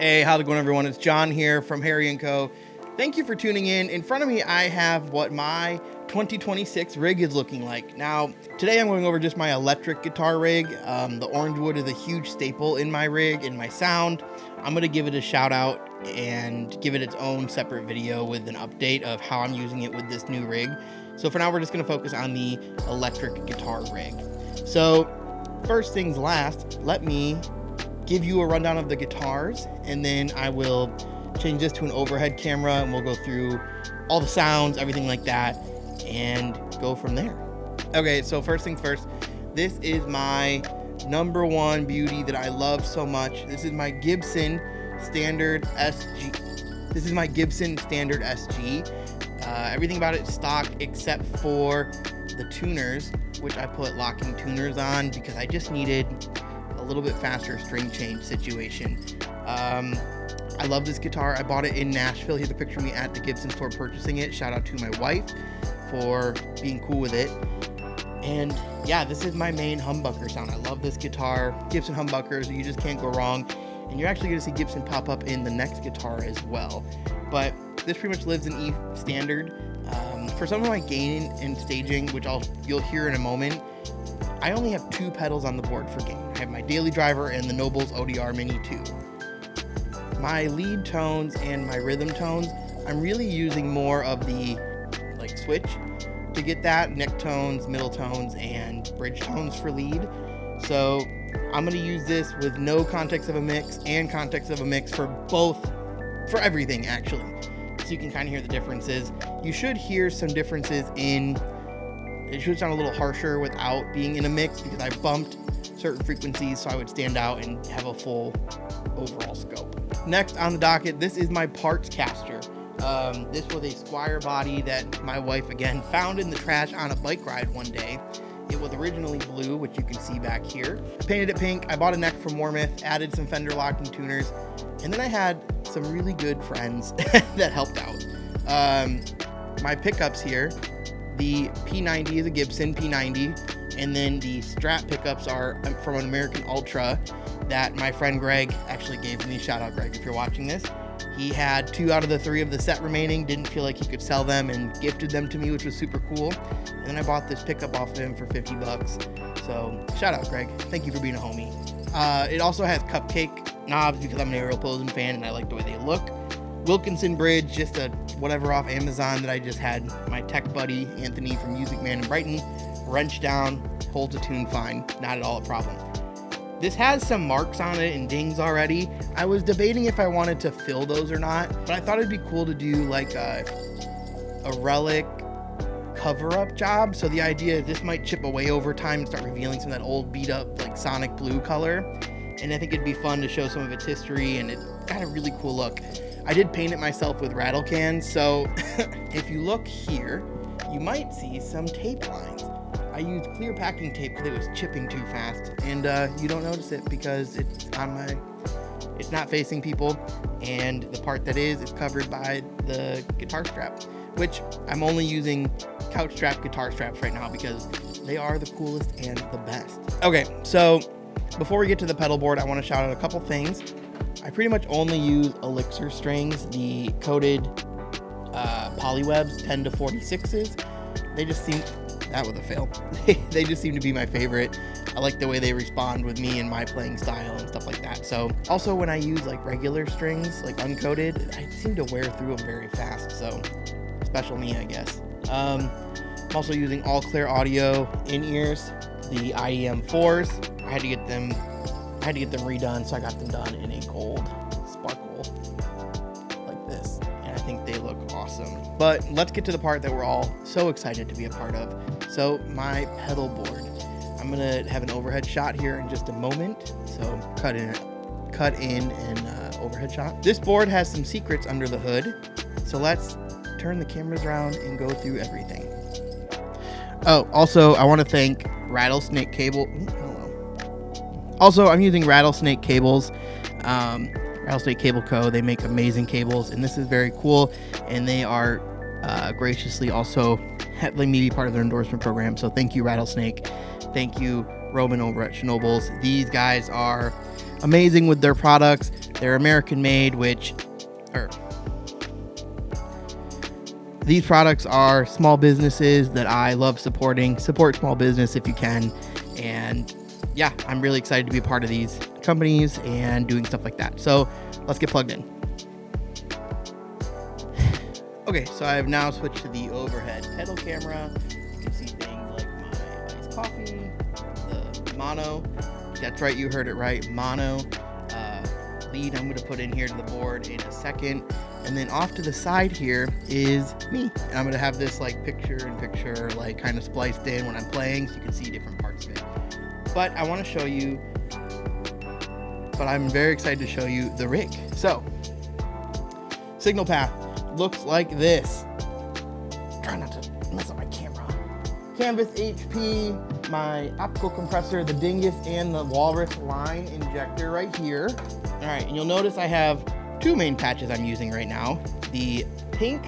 Hey, how's it going, everyone? It's John here from Harry & Co. Thank you for tuning in. In front of me, I have what my 2026 rig is looking like. Now, today I'm going over just my electric guitar rig. The orange wood is a huge staple in my rig, in my sound. I'm going to give it a shout out and give it its own separate video with an update of how I'm using it with this new rig. So for now, we're just going to focus on the electric guitar rig. So first things last, let me give you a rundown of the guitars, and then I will change this to an overhead camera and we'll go through all the sounds, everything like that, and go from there. Okay, so first things first, this is my number one beauty that I love so much. This is my Gibson Standard SG. This is my Gibson Standard SG. Everything about it is stock except for the tuners, which I put locking tuners on because I just needed a little bit faster string change situation. I love this guitar. I bought it in Nashville. Here's a picture of me at the Gibson store purchasing it. Shout out to my wife for being cool with it. And yeah, this is my main humbucker sound. I love this guitar. Gibson humbuckers, you just can't go wrong. And you're actually gonna see Gibson pop up in the next guitar as well. But this pretty much lives in E standard. For some of my gain and staging, which you'll hear in a moment, I only have two pedals on the board for gain. I have my daily driver and the Nobels ODR-mini2. My lead tones and my rhythm tones, I'm really using more of the switch to get that, neck tones, middle tones, and bridge tones for lead. So I'm gonna use this with no context of a mix and context of a mix for everything actually. So you can kind of hear the differences. You should hear some differences it should sound a little harsher without being in a mix because I bumped certain frequencies so I would stand out and have a full overall scope. Next on the docket, this is my Partscaster. This was a Squire body that my wife again found in the trash on a bike ride one day. It was originally blue, which you can see back here. I painted it pink. I bought a neck from Warmouth, added some fender locking tuners, and then I had some really good friends that helped out. My pickups here, the P90 is a Gibson P90, and then the Strat pickups are from an American Ultra that my friend Greg actually gave me. Shout out, Greg, if you're watching this. He had 2 out of the 3 of the set remaining, didn't feel like he could sell them, and gifted them to me, which was super cool. And then I bought this pickup off of him for 50 bucks. So shout out, Greg. Thank you for being a homie. It also has cupcake knobs because I'm an Aerial Posen fan and I like the way they look. Wilkinson bridge, just a whatever off Amazon that I just had my tech buddy Anthony from Music Man in Brighton wrench down, holds a tune fine, not at all a problem. This has some marks on it and dings already. I was debating if I wanted to fill those or not, but I thought it'd be cool to do like a relic cover-up job. So the idea is this might chip away over time and start revealing some of that old beat up like Sonic blue color. And I think it'd be fun to show some of its history, and it got a really cool look. I did paint it myself with rattle cans, so if you look here, you might see some tape lines. I used clear packing tape because it was chipping too fast, and you don't notice it because it's not facing people, and the part that is covered by the guitar strap, which I'm only using couch strap guitar straps right now because they are the coolest and the best. Okay, so before we get to the pedal board, I want to shout out a couple things. I pretty much only use Elixir strings, the coated Polywebs 10 to 46s. They just seem, that was a fail. They just seem to be my favorite. I like the way they respond with me and my playing style and stuff like that. So also when I use like regular strings, like uncoated, I seem to wear through them very fast. So special me, I guess. I'm also using all clear audio in-ears, the IEM4s. I had to get them redone, so I got them done in a gold sparkle like this, and I think they look awesome. But let's get to the part that we're all so excited to be a part of. So my pedal board. I'm gonna have an overhead shot here in just a moment. So cut in an overhead shot. This board has some secrets under the hood. So let's turn the cameras around and go through everything. Oh, also I want to thank Rattlesnake Cable. Also, I'm using Rattlesnake cables, Rattlesnake Cable Co. They make amazing cables, and this is very cool. And they are graciously also letting me be part of their endorsement program. So thank you, Rattlesnake. Thank you, Roman over at Shnobles. These guys are amazing with their products. They're American made, these products are small businesses that I love supporting. Support small business if you can. And yeah, I'm really excited to be a part of these companies and doing stuff like that. So let's get plugged in. Okay, so I have now switched to the overhead pedal camera. You can see things like my iced coffee, the mono. That's right, you heard it right, mono. Lead I'm going to put in here to the board in a second. And then off to the side here is me. And I'm going to have this like picture-in-picture like kind of spliced in when I'm playing so you can see different parts of it. But I want to show you, I'm very excited to show you the rig. So, signal path looks like this. Try not to mess up my camera. Canvas HP, my optical compressor, the Dingus, and the Walrus line injector right here. All right, and you'll notice I have two main patches I'm using right now, the pink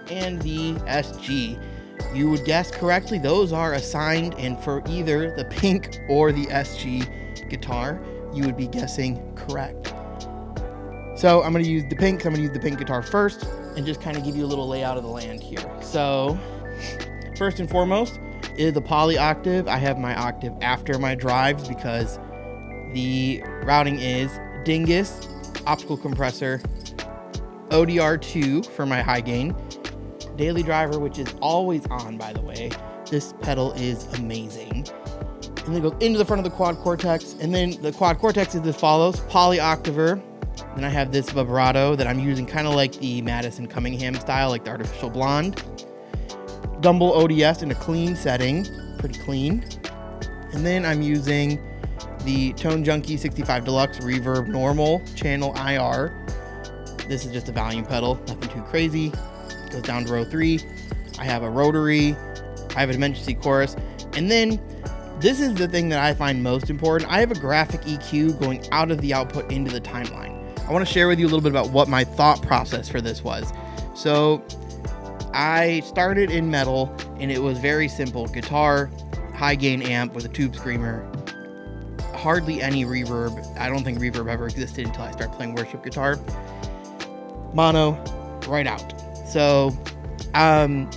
and the SG. You would guess correctly, those are assigned, and for either the pink or the SG guitar, you would be guessing correct. So I'm going to use the pink. I'm going to use the pink guitar first and just kind of give you a little layout of the land here. So first and foremost is the poly octave. I have my octave after my drives because the routing is Dingus, optical compressor, ODR-2 for my high gain, daily driver, which is always on, by the way. This pedal is amazing. And then go into the front of the quad Cortex, and then the quad Cortex is as follows: poly octaver. Then I have this vibrato that I'm using kind of like the Madison Cunningham style, like the artificial blonde. Dumble ODS in a clean setting, pretty clean. And then I'm using the Tone Junkie 65 Deluxe Reverb Normal Channel IR. This is just a volume pedal, nothing too crazy. Goes down to row 3. I have a rotary. I have a Dimension chorus. And then this is the thing that I find most important. I have a graphic EQ going out of the output into the timeline. I want to share with you a little bit about what my thought process for this was. So I started in metal, and it was very simple. Guitar, high gain amp with a tube screamer, hardly any reverb. I don't think reverb ever existed until I started playing worship guitar. Mono, right out. So, I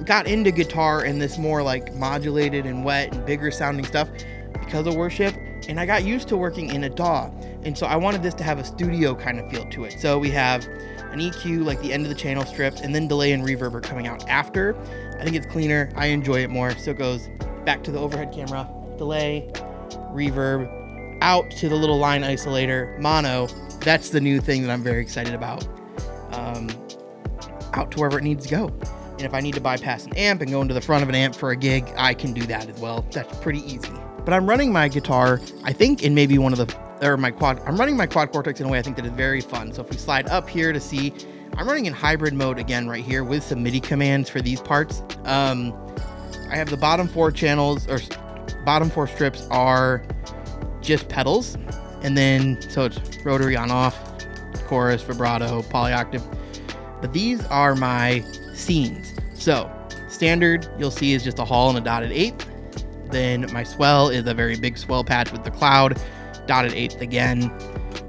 got into guitar and this more like modulated and wet and bigger sounding stuff because of worship, and I got used to working in a DAW, and so I wanted this to have a studio kind of feel to it. So we have an EQ, like the end of the channel strip, and then delay and reverb are coming out after. I think it's cleaner. I enjoy it more. So it goes back to the overhead camera, delay, reverb, out to the little line isolator, mono. That's the new thing that I'm very excited about. Out to wherever it needs to go. And if I need to bypass an amp and go into the front of an amp for a gig, I can do that as well. That's pretty easy. But I'm running my guitar, I think, in maybe I'm running my quad Cortex in a way I think that is very fun. So if we slide up here to see, I'm running in hybrid mode again right here with some MIDI commands for these parts. I have the bottom 4 channels, or bottom 4 strips are just pedals. And then, so it's rotary on off, chorus, vibrato, poly octave. But these are my scenes. So standard, you'll see, is just a hall and a dotted eighth. Then my swell is a very big swell patch with the cloud, dotted eighth again.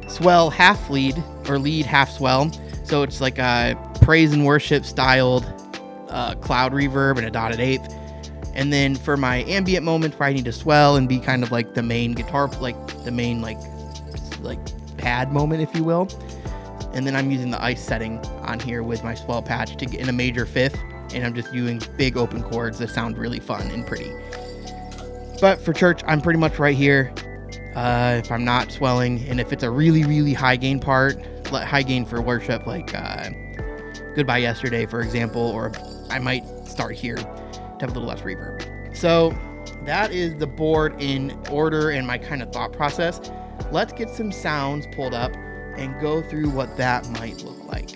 Swell half lead, or lead half swell. So it's like a praise and worship styled cloud reverb and a dotted eighth. And then for my ambient moments where I need to swell and be kind of like the main guitar, like the main like pad moment, if you will. And then I'm using the ice setting on here with my swell patch to get in a major fifth. And I'm just doing big open chords that sound really fun and pretty. But for church, I'm pretty much right here. If I'm not swelling, and if it's a really, really high gain part, high gain for worship, like Goodbye Yesterday, for example, or I might start here to have a little less reverb. So that is the board in order and my kind of thought process. Let's get some sounds pulled up and go through what that might look like.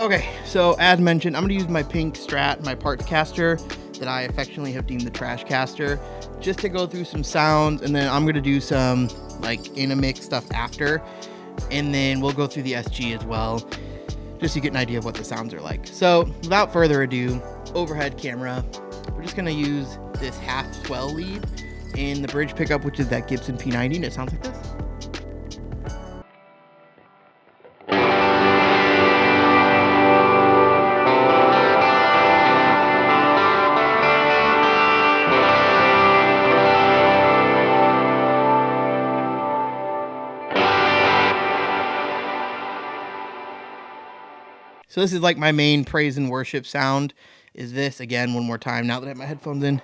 Okay, so as mentioned, I'm going to use my pink Strat, my Partscaster that I affectionately have deemed the Trash Caster, just to go through some sounds, and then I'm going to do some like in a mix stuff after, and then we'll go through the SG as well, just so you get an idea of what the sounds are like. So without further ado, overhead camera, we're just gonna use this half swell lead in the bridge pickup, which is that Gibson P90, and it sounds like this. So this is like my main praise and worship sound, is this, again, one more time, now that I have my headphones in.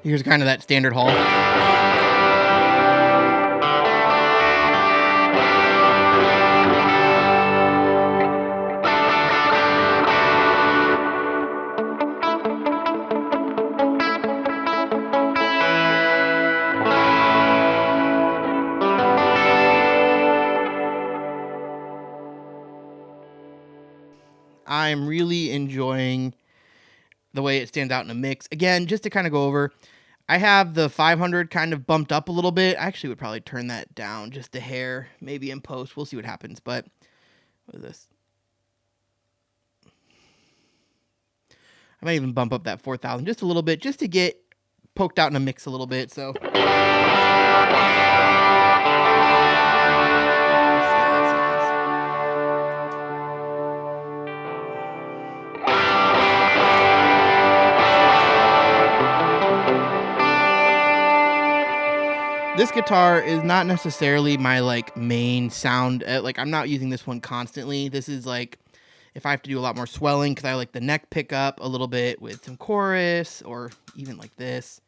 Here's kind of that standard hall. I'm really enjoying the way it stands out in a mix. Again, just to kind of go over, I have the 500 kind of bumped up a little bit. I actually would probably turn that down just a hair, maybe in post. We'll see what happens. But what is this? I might even bump up that 4,000 just a little bit, just to get poked out in a mix a little bit. So this guitar is not necessarily my like main sound. Like, I'm not using this one constantly. This is like if I have to do a lot more swelling, because I like the neck pickup a little bit with some chorus, or even like this.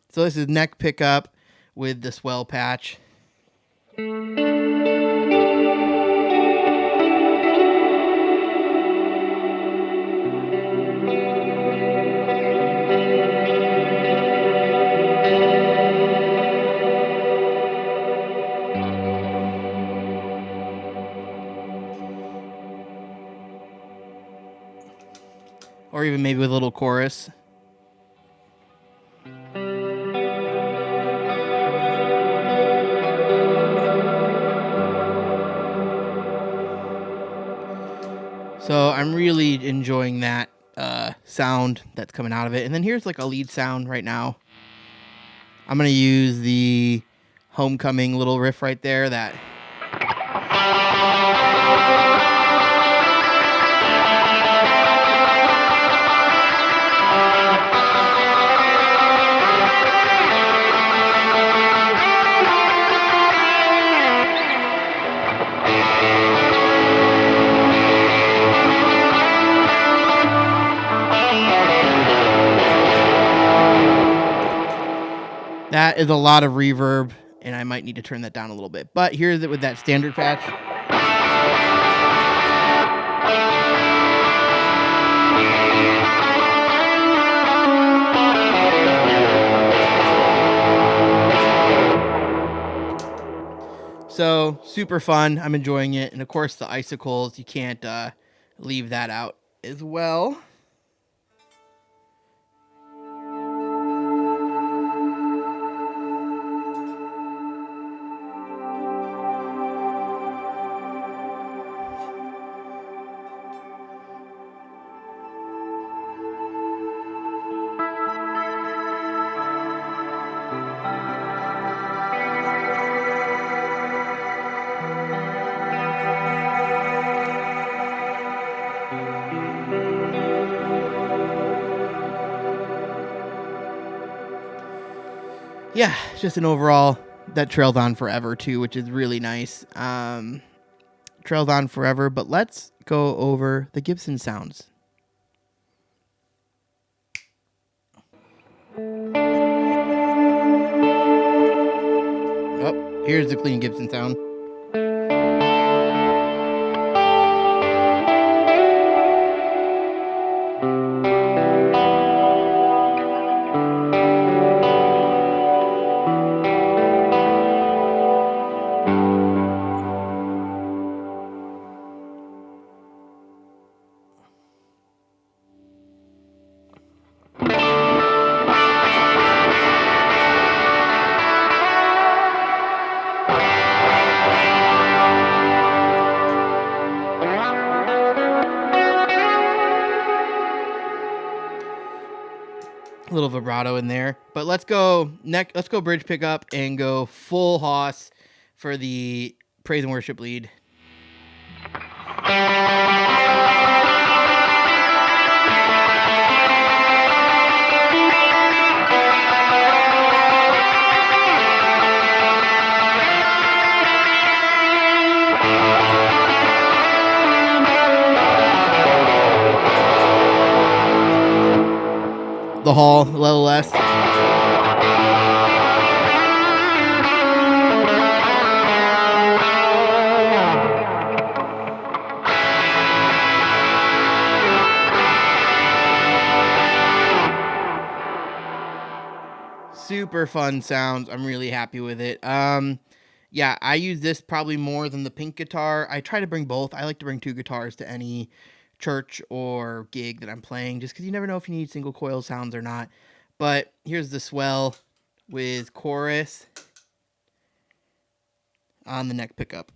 So this is neck pickup with the swell patch. Or even maybe with a little chorus. So I'm really enjoying that sound that's coming out of it. And then here's like a lead sound right now. I'm going to use the Homecoming little riff right there. That That is a lot of reverb, and I might need to turn that down a little bit. But here's it with that standard patch. So super fun. I'm enjoying it. And of course the icicles, you can't leave that out as well. Yeah, just an overall that trails on forever too, which is really nice. Trails on forever, but let's go over the Gibson sounds. Oh, here's the clean Gibson sound. A little vibrato in there. But let's go bridge pickup and go full Haas for the praise and worship lead. The hall, a little less. Super fun sounds. I'm really happy with it. Yeah, I use this probably more than the pink guitar. I try to bring both. I like to bring 2 guitars to any church or gig that I'm playing, just because you never know if you need single coil sounds or not. But here's the swell with chorus on the neck pickup.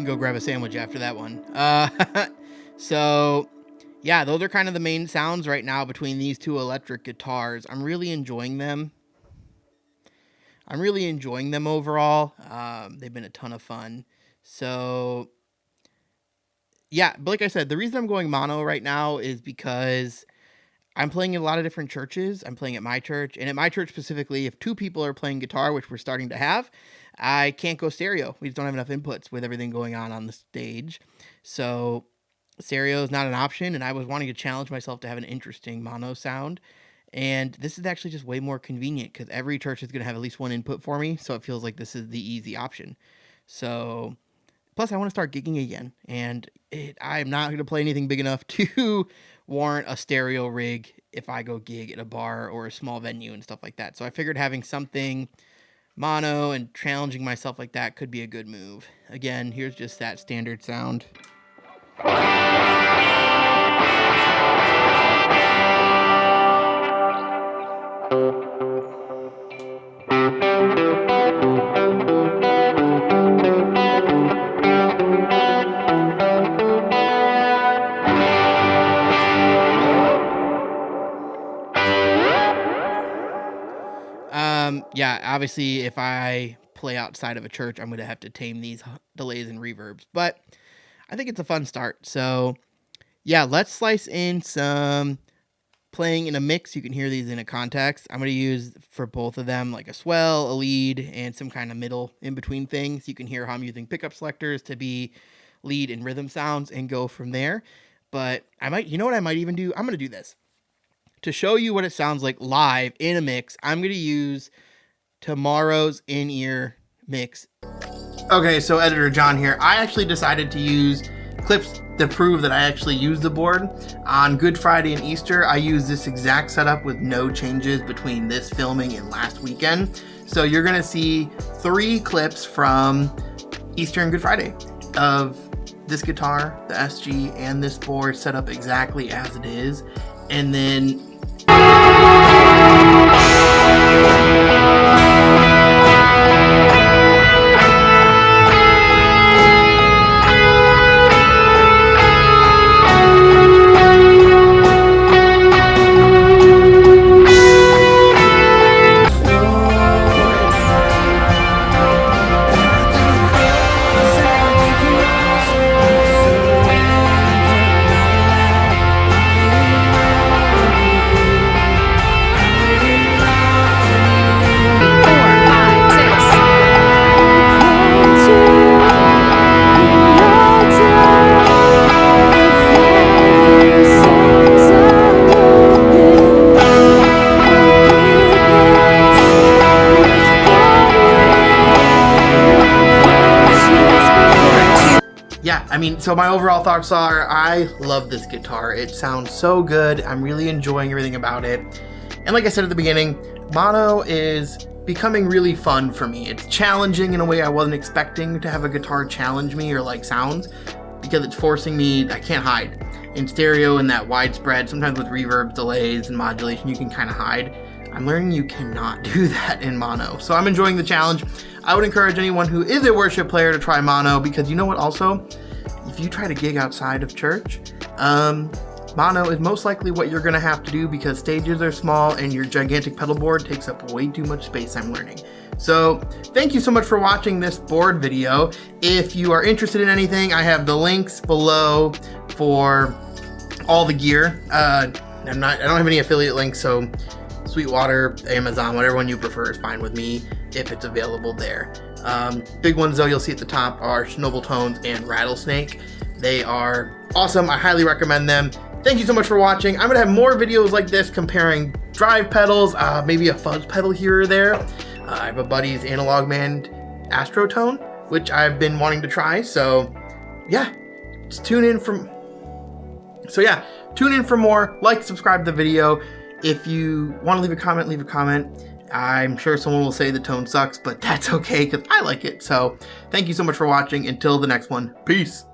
Go grab a sandwich after that one. So yeah, those are kind of the main sounds right now between these 2 electric guitars. I'm really enjoying them. Overall. They've been a ton of fun. So yeah, but like I said, the reason I'm going mono right now is because I'm playing in a lot of different churches. I'm playing at my church, and at my church specifically, if 2 people are playing guitar, which we're starting to have, I can't go stereo. We just don't have enough inputs with everything going on the stage. So stereo is not an option, and I was wanting to challenge myself to have an interesting mono sound. And this is actually just way more convenient because every church is going to have at least 1 input for me, so it feels like this is the easy option. So, plus I want to start gigging again, and I'm not going to play anything big enough to warrant a stereo rig if I go gig at a bar or a small venue and stuff like that. So I figured having something mono and challenging myself like that could be a good move. Again, here's just that standard sound. Yeah, obviously if I play outside of a church, I'm going to have to tame these delays and reverbs, but I think it's a fun start. So yeah, let's slice in some playing in a mix. You can hear these in a context. I'm going to use for both of them like a swell, a lead, and some kind of middle in between things. You can hear how I'm using pickup selectors to be lead and rhythm sounds and go from there. But you know what I might even do? I'm going to do this. To show you what it sounds like live in a mix, I'm going to use tomorrow's in-ear mix. Okay, so editor John here. I actually decided to use clips to prove that I actually use the board. On Good Friday and Easter, I used this exact setup with no changes between this filming and last weekend. So you're going to see 3 clips from Easter and Good Friday of this guitar, the SG, and this board set up exactly as it is. And then I mean, so my overall thoughts are, I love this guitar. It sounds so good. I'm really enjoying everything about it. And like I said at the beginning, mono is becoming really fun for me. It's challenging in a way I wasn't expecting to have a guitar challenge me or like sounds. because it's forcing me, I can't hide. In stereo and that widespread, sometimes with reverb, delays, and modulation, you can kind of hide. I'm learning you cannot do that in mono. So I'm enjoying the challenge. I would encourage anyone who is a worship player to try mono, because you know what also? If you try to gig outside of church, mono is most likely what you're gonna have to do, because stages are small and your gigantic pedal board takes up way too much space, I'm learning. So thank you so much for watching this board video. If you are interested in anything, I have the links below for all the gear. I don't have any affiliate links, so Sweetwater, Amazon, whatever one you prefer is fine with me if it's available there. Big ones though you'll see at the top are Shnobletones and Rattlesnake. They are awesome. I highly recommend them. Thank you so much for watching. I'm gonna have more videos like this comparing drive pedals, maybe a fuzz pedal here or there. I have a buddy's analog man Astrotone, which I've been wanting to try. So yeah, just tune in for more. Like, subscribe to the video. If you want to leave a comment, leave a comment. I'm sure someone will say the tone sucks, but that's okay because I like it. So thank you so much for watching. Until the next one, peace.